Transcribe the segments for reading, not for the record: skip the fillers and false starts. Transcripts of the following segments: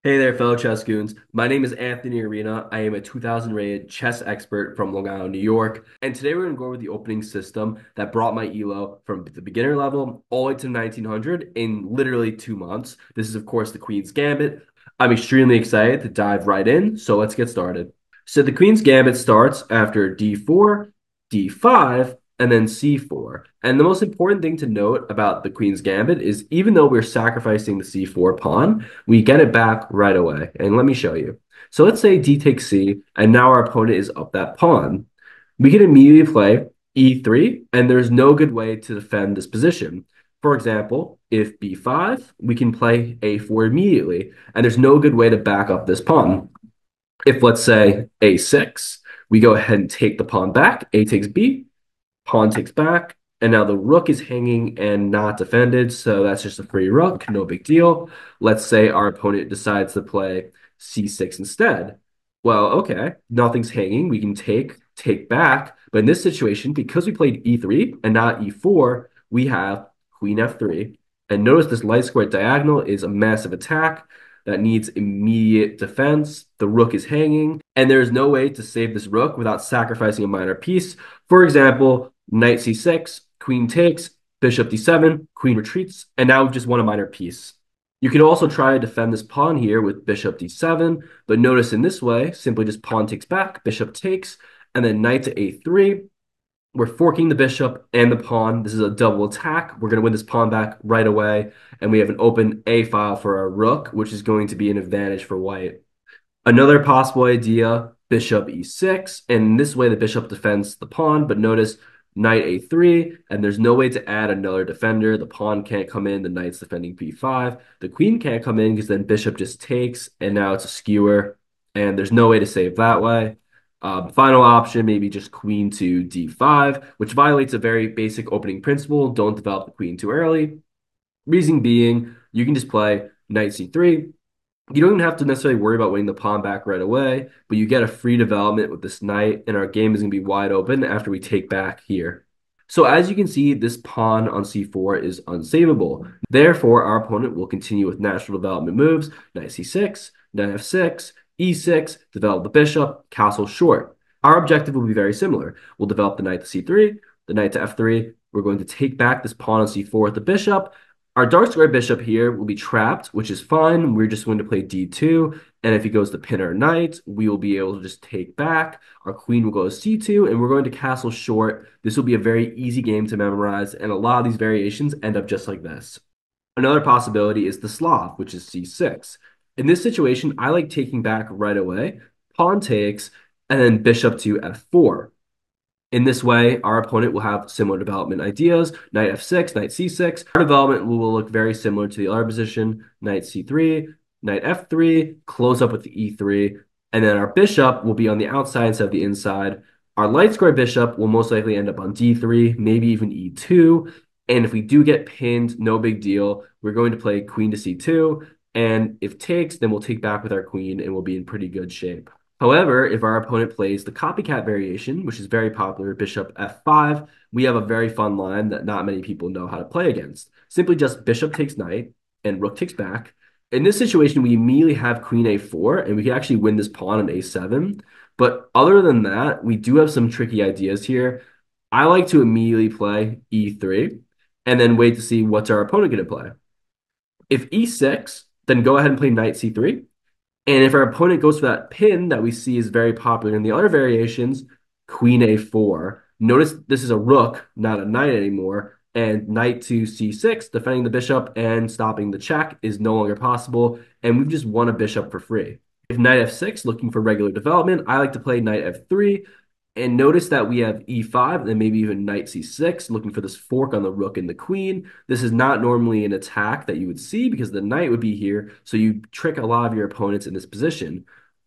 Hey there, fellow ChessGoons. My name is Anthony Arena. I am a 2000 rated chess expert from Long Island, New York. And today we're going to go over the opening system that brought my ELO from the beginner level all the way to 1900 in literally 2 months. This is, of course, the Queen's Gambit. I'm extremely excited to dive right in, so let's get started. So the Queen's Gambit starts after d4, d5, and then c4. And the most important thing to note about the Queen's Gambit is even though we're sacrificing the c4 pawn, we get it back right away. And let me show you. So let's say d takes c, and now our opponent is up that pawn. We can immediately play e3, and there's no good way to defend this position. For example, if b5, we can play a4 immediately, and there's no good way to back up this pawn. If, let's say, a6, we go ahead and take the pawn back, a takes b, pawn takes back, and now the rook is hanging and not defended, so that's just a free rook, no big deal. Let's say our opponent decides to play c6 instead. Well, okay, nothing's hanging. We can take back, but in this situation, because we played e3 and not e4, we have queen f3. And notice this light square diagonal is a massive attack that needs immediate defense. The rook is hanging, and there's no way to save this rook without sacrificing a minor piece. For example, knight c6, queen takes, bishop d7, queen retreats, and now we've just won a minor piece. You can also try to defend this pawn here with bishop d7, but notice in this way, simply just pawn takes back, bishop takes, and then knight to a3. We're forking the bishop and the pawn. This is a double attack. We're going to win this pawn back right away, and we have an open A file for our rook, which is going to be an advantage for white. Another possible idea, bishop e6, and in this way the bishop defends the pawn, but notice knight a3, and there's no way to add another defender. The pawn can't come in, the knight's defending b5. The queen can't come in because then bishop just takes, and now it's a skewer, and there's no way to save that way. Final option, maybe just queen to d5, which violates a very basic opening principle. Don't develop the queen too early. Reason being, you can just play knight c3. You don't even have to necessarily worry about winning the pawn back right away, but you get a free development with this knight, and our game is going to be wide open after we take back here. So as you can see, this pawn on c4 is unsavable. Therefore, our opponent will continue with natural development moves, knight c6, knight f6, e6, develop the bishop, castle short. Our objective will be very similar. We'll develop the knight to c3, the knight to f3. We're going to take back this pawn on c4 with the bishop. Our dark square bishop here will be trapped, which is fine. We're just going to play d2. And if he goes to pin our knight, we will be able to just take back. Our queen will go to c2, and we're going to castle short. This will be a very easy game to memorize, and a lot of these variations end up just like this. Another possibility is the Slav, which is c6. In this situation, I like taking back right away. Pawn takes, and then bishop to f4. In this way, our opponent will have similar development ideas. Knight f6, knight c6. Our development will look very similar to the other position. Knight c3, knight f3, close up with the e3. And then our bishop will be on the outside instead of the inside. Our light square bishop will most likely end up on d3, maybe even e2. And if we do get pinned, no big deal. We're going to play queen to c2. And if takes, then we'll take back with our queen and we'll be in pretty good shape. However, if our opponent plays the copycat variation, which is very popular, bishop f5, we have a very fun line that not many people know how to play against. Simply just bishop takes knight and rook takes back. In this situation, we immediately have queen a4, and we can actually win this pawn on a7. But other than that, we do have some tricky ideas here. I like to immediately play e3 and then wait to see what's our opponent going to play. If e6, then go ahead and play knight c3. And if our opponent goes for that pin that we see is very popular in the other variations, queen a4. Notice this is a rook, not a knight anymore. And knight to c6, defending the bishop and stopping the check is no longer possible. And we've just won a bishop for free. If knight f6, looking for regular development, I like to play knight f3. And notice that we have e5 and maybe even knight c6, looking for this fork on the rook and the queen. This is not normally an attack that you would see because the knight would be here, so you trick a lot of your opponents in this position.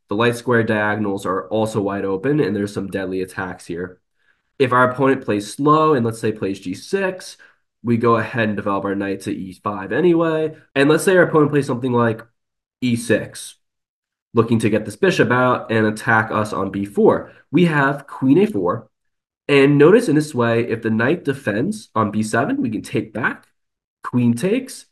The light square diagonals are also wide open, and there's some deadly attacks here. If our opponent plays slow and let's say plays g6, we go ahead and develop our knight to e5 anyway. And let's say our opponent plays something like e6, looking to get this bishop out and attack us on b4. We have queen a4. And notice in this way, if the knight defends on b7, we can take back, queen takes,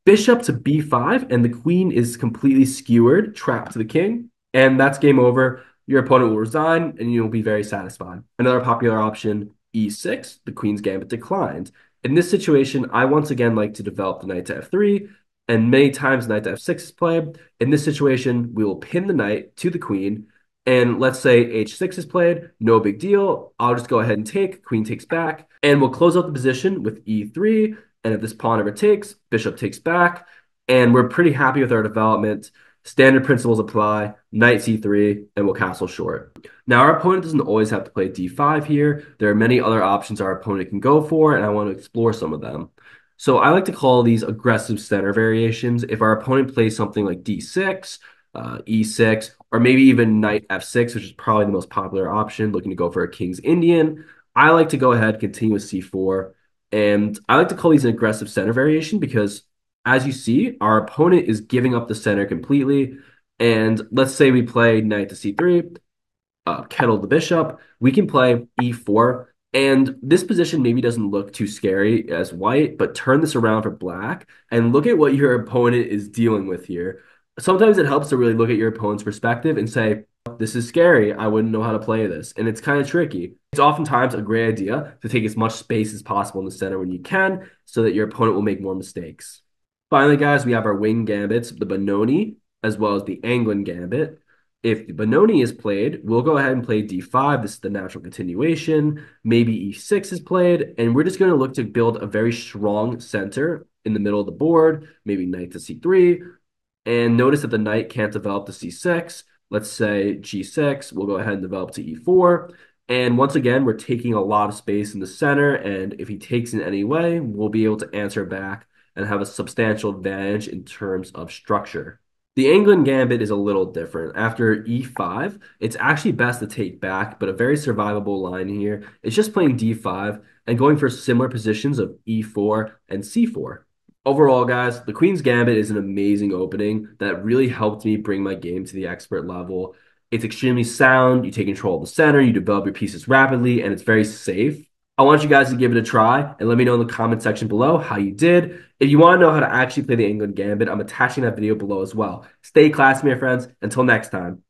bishop to b5, and the queen is completely skewered, trapped to the king, and that's game over. Your opponent will resign, and you'll be very satisfied. Another popular option, e6, the Queen's Gambit declined. In this situation, I once again like to develop the knight to f3, and many times knight to f6 is played. In this situation, we will pin the knight to the queen, and let's say h6 is played, no big deal. I'll just go ahead and take, queen takes back, and we'll close out the position with e3, and if this pawn ever takes, bishop takes back, and we're pretty happy with our development. Standard principles apply, knight c3, and we'll castle short. Now, our opponent doesn't always have to play d5 here. There are many other options our opponent can go for, and I want to explore some of them. So I like to call these aggressive center variations. If our opponent plays something like d6, e6, or maybe even knight f6, which is probably the most popular option, looking to go for a king's Indian, I like to go ahead, continue with c4. And I like to call these an aggressive center variation because, as you see, our opponent is giving up the center completely. And let's say we play knight to c3, kettle the bishop. We can play e4. And this position maybe doesn't look too scary as white, but turn this around for black and look at what your opponent is dealing with here. Sometimes it helps to really look at your opponent's perspective and say, this is scary. I wouldn't know how to play this. And it's kind of tricky. It's oftentimes a great idea to take as much space as possible in the center when you can so that your opponent will make more mistakes. Finally, guys, we have our wing gambits, the Benoni, as well as the Englund Gambit. If the Benoni is played, we'll go ahead and play d5. This is the natural continuation. Maybe e6 is played, and we're just going to look to build a very strong center in the middle of the board, maybe knight to c3. And notice that the knight can't develop to c6. Let's say g6. We'll go ahead and develop to e4. And once again, we're taking a lot of space in the center, and if he takes in any way, we'll be able to answer back and have a substantial advantage in terms of structure. The Englund Gambit is a little different. After e5, it's actually best to take back, but a very survivable line here is just playing d5 and going for similar positions of e4 and c4. Overall, guys, the Queen's Gambit is an amazing opening that really helped me bring my game to the expert level. It's extremely sound, you take control of the center, you develop your pieces rapidly, and it's very safe. I want you guys to give it a try and let me know in the comment section below how you did. If you want to know how to actually play the Englund Gambit, I'm attaching that video below as well. Stay classy, my friends. Until next time.